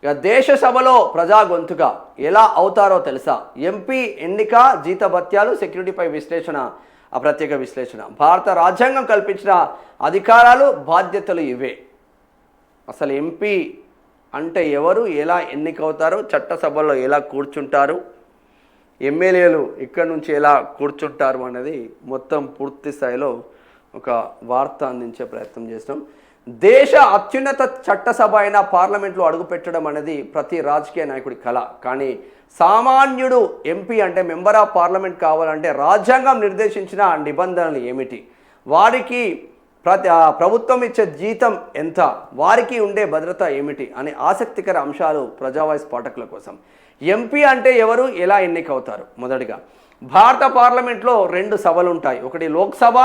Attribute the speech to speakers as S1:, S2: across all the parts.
S1: ఇక దేశ సభలో ప్రజా గొంతుగా ఎలా అవుతారో తెలుసా? ఎంపీ ఎన్నిక, జీతభత్యాలు, సెక్యూరిటీపై విశ్లేషణ, ఆ ప్రత్యేక విశ్లేషణ. భారత రాజ్యాంగం కల్పించిన అధికారాలు, బాధ్యతలు ఇవే. అసలు ఎంపీ అంటే ఎవరు, ఎలా ఎన్నికవుతారు, చట్టసభలో ఎలా కూర్చుంటారు, ఎమ్మెల్యేలు ఇక్కడి నుంచి ఎలా కూర్చుంటారు అనేది మొత్తం పూర్తి స్థాయిలో ఒక వార్త అందించే ప్రయత్నం చేసినాం. దేశ అత్యున్నత చట్టసభ అయిన పార్లమెంట్లో అడుగుపెట్టడం అనేది ప్రతి రాజకీయ నాయకుడి కళ. కానీ సామాన్యుడు ఎంపీ అంటే మెంబర్ ఆఫ్ పార్లమెంట్ కావాలంటే రాజ్యాంగం నిర్దేశించిన నిబంధనలు ఏమిటి, వారికి ప్రభుత్వం ఇచ్చే జీతం ఎంత, వారికి ఉండే భద్రత ఏమిటి అనే ఆసక్తికర అంశాలు ప్రజావాయిస్ పాఠకుల కోసం. ఎంపీ అంటే ఎవరు, ఎలా ఎన్నికవుతారు? మొదటిగా భారత పార్లమెంట్లో 2 సభలు ఉంటాయి. ఒకటి లోక్సభ,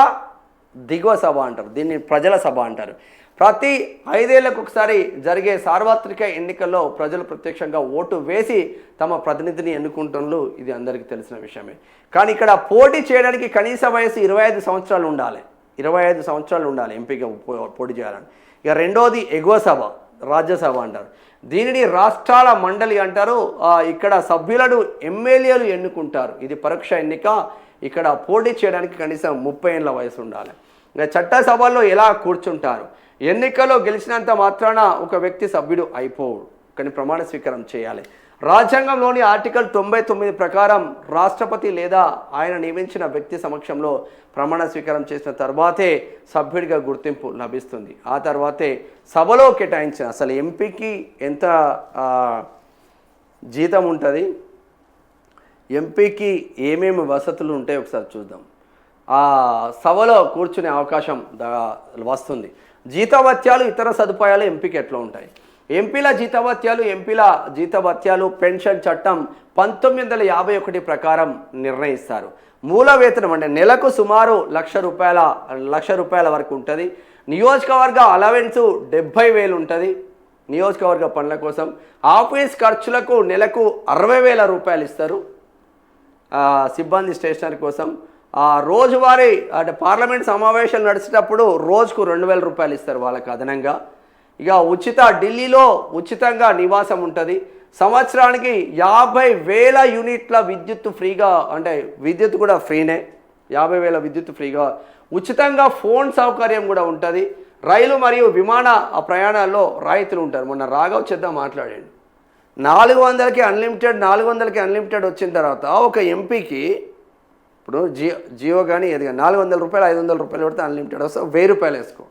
S1: దిగువ సభ అంటారు, దీన్ని ప్రజల సభ అంటారు. ప్రతి 5 ఏళ్లకు ఒకసారి జరిగే సార్వత్రిక ఎన్నికల్లో ప్రజలు ప్రత్యక్షంగా ఓటు వేసి తమ ప్రతినిధిని ఎన్నుకుంటున్నారు. ఇది అందరికీ తెలిసిన విషయమే. కానీ ఇక్కడ పోటీ చేయడానికి కనీస వయసు 25 సంవత్సరాలు ఉండాలి. 25 సంవత్సరాలు ఉండాలి ఎంపీగా పోటీ చేయాలని. ఇక రెండోది ఎగువ సభ, రాజ్యసభ అంటారు. దీనిని రాష్ట్రాల మండలి అంటారు. ఇక్కడ సభ్యులను ఎమ్మెల్యేలు ఎన్నుకుంటారు. ఇది పరోక్ష ఎన్నిక. ఇక్కడ పోటీ చేయడానికి కనీసం 30 ఏళ్ళ వయసు ఉండాలి. ఇంకా చట్టసభల్లో ఎలా కూర్చుంటారు? ఎన్నికల్లో గెలిచినంత మాత్రాన ఒక వ్యక్తి సభ్యుడు అయిపోడు, కానీ ప్రమాణ స్వీకారం చేయాలి. రాజ్యాంగంలోని ఆర్టికల్ 99 ప్రకారం రాష్ట్రపతి లేదా ఆయన నియమించిన వ్యక్తి సమక్షంలో ప్రమాణ స్వీకారం చేసిన తర్వాతే సభ్యుడిగా గుర్తింపు లభిస్తుంది. ఆ తర్వాతే సభలో కేటాయించిన అసలు ఎంపీకి ఎంత జీతం ఉంటుంది, ఎంపీకి ఏమేమి వసతులు ఉంటాయి ఒకసారి చూద్దాం. ఆ సభలో కూర్చునే అవకాశం వస్తుంది. జీతభత్యాలు, ఇతర సదుపాయాలు ఎంపీకి ఎట్లా ఉంటాయి? ఎంపీల జీతభత్యాలు పెన్షన్ చట్టం 1951 ప్రకారం నిర్ణయిస్తారు. మూల వేతనం అంటే నెలకు సుమారు ₹1,00,000 వరకు ఉంటుంది. నియోజకవర్గ అలవెన్స్ 70,000 ఉంటుంది నియోజకవర్గ పనుల కోసం. ఆఫీస్ ఖర్చులకు నెలకు ₹60,000 ఇస్తారు సిబ్బంది స్టేషనరీ కోసం. రోజువారీ అంటే పార్లమెంట్ సమావేశాలు నడిచేటప్పుడు రోజుకు ₹2,000 ఇస్తారు వాళ్ళకి అదనంగా. ఇక ఢిల్లీలో ఉచితంగా నివాసం ఉంటుంది. సంవత్సరానికి 50,000 యూనిట్ల విద్యుత్ ఫ్రీగా, అంటే విద్యుత్ కూడా ఫ్రీనే, 50,000 విద్యుత్ ఫ్రీగా. ఉచితంగా ఫోన్ సౌకర్యం కూడా ఉంటుంది. రైలు మరియు విమాన ప్రయాణాల్లో రాయితీలు ఉంటారు. మొన్న రాఘవ్ చెద్దా మాట్లాడాడు, 400కి అన్లిమిటెడ్ వచ్చిన తర్వాత ఒక ఎంపీకి ఇప్పుడు జియో కానీ ఏది కానీ ₹400 ₹500 పెడితే అన్లిమిటెడ్ వస్తే ₹1,000 వేసుకో.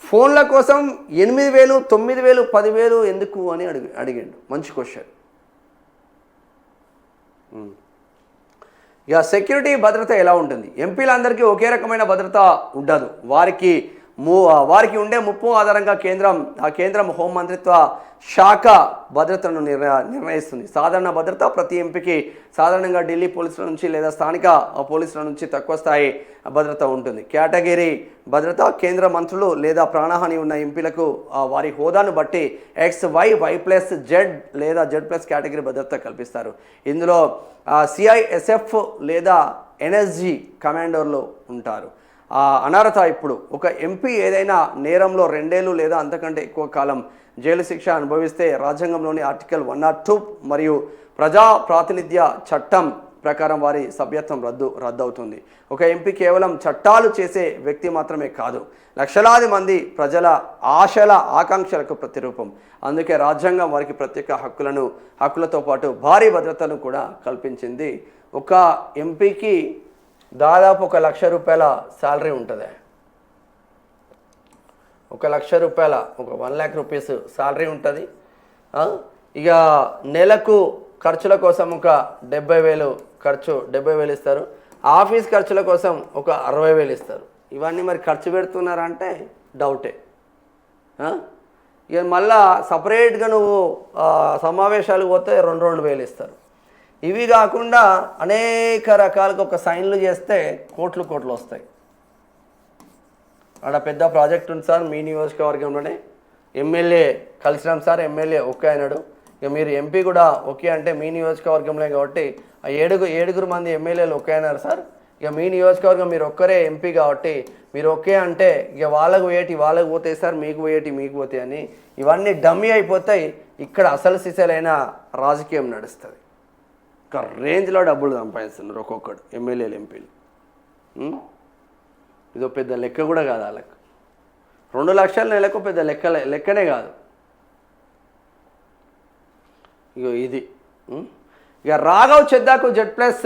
S1: ఫోన్ల కోసం 8,000 9,000 10,000 ఎందుకు అని అడిగాడు. మంచి క్వశ్చన్. ఇక సెక్యూరిటీ భద్రత ఎలా ఉంటుంది? ఎంపీలందరికీ ఒకే రకమైన భద్రత ఉండదు. వారికి ఉండే ముప్పు ఆధారంగా కేంద్రం హోంమంత్రిత్వ శాఖ భద్రతను నిర్ణయిస్తుంది. సాధారణ భద్రత ప్రతి ఎంపీకి సాధారణంగా ఢిల్లీ పోలీసుల నుంచి లేదా స్థానిక పోలీసుల నుంచి తక్కువ స్థాయి భద్రత ఉంటుంది. కేటగిరీ భద్రత కేంద్ర మంత్రులు లేదా ప్రాణహాని ఉన్న ఎంపీలకు వారి హోదాను బట్టి XYZ లేదా Z+ కేటగిరీ భద్రత కల్పిస్తారు. ఇందులో CISF లేదా NSG కమాండర్లు ఉంటారు. అనర్హత ఇప్పుడు ఒక ఎంపీ ఏదైనా నేరంలో 2 ఏళ్ళు లేదా అంతకంటే ఎక్కువ కాలం జైలు శిక్ష అనుభవిస్తే రాజ్యాంగంలోని ఆర్టికల్ 102 మరియు ప్రజా ప్రాతినిధ్య చట్టం ప్రకారం వారి సభ్యత్వం రద్దవుతుంది. ఒక ఎంపీ కేవలం చట్టాలు చేసే వ్యక్తి మాత్రమే కాదు, లక్షలాది మంది ప్రజల ఆశల ఆకాంక్షలకు ప్రతిరూపం. అందుకే రాజ్యాంగం వారికి ప్రత్యేక హక్కులతో పాటు భారీ భద్రతను కూడా కల్పించింది. ఒక ఎంపీకి దాదాపు ₹1,00,000 శాలరీ ఉంటుంది. ₹1,00,000 ₹1,00,000 శాలరీ ఉంటుంది. ఇక నెలకు ఖర్చుల కోసం ఒక 70,000 ఇస్తారు. ఆఫీస్ ఖర్చుల కోసం ఒక 60,000 ఇస్తారు. ఇవన్నీ మరి ఖర్చు పెడుతున్నారంటే డౌటే. ఇక మళ్ళా సపరేట్గా నువ్వు సమావేశాలకు పోతే 2,000 ఇస్తారు. ఇవి కాకుండా అనేక రకాలుగా ఒక సైన్లు చేస్తే కోట్లు వస్తాయి. అక్కడ పెద్ద ప్రాజెక్ట్ ఉంది సార్ మీ నియోజకవర్గంలోనే, ఎమ్మెల్యే కలిసినాం సార్, ఎమ్మెల్యే ఓకే అన్నాడు. ఇక మీరు ఎంపీ కూడా ఓకే అంటే మీ నియోజకవర్గంలో కాబట్టి 7 మంది ఎమ్మెల్యేలు ఓకే అన్నారు సార్, ఇక మీ నియోజకవర్గం మీరు ఒక్కరే ఎంపీ కాబట్టి మీరు ఓకే అంటే ఇక వాళ్ళకు పోతాయి సార్, మీకు పోతాయి అని ఇవన్నీ డమ్మీ అయిపోతాయి. ఇక్కడ అసలు సిసలైన రాజకీయం నడుస్తుంది. ఒక రేంజ్లో డబ్బులు సంపాదిస్తున్నారు ఒక్కొక్కడు ఎమ్మెల్యేలు ఎంపీలు. ఇదో పెద్ద లెక్క కూడా కాదు వాళ్ళకు. 2 లక్షల నెలకు పెద్ద లెక్కనే కాదు. ఇగో ఇది. ఇక రాఘవ్ చెద్దాకు Z+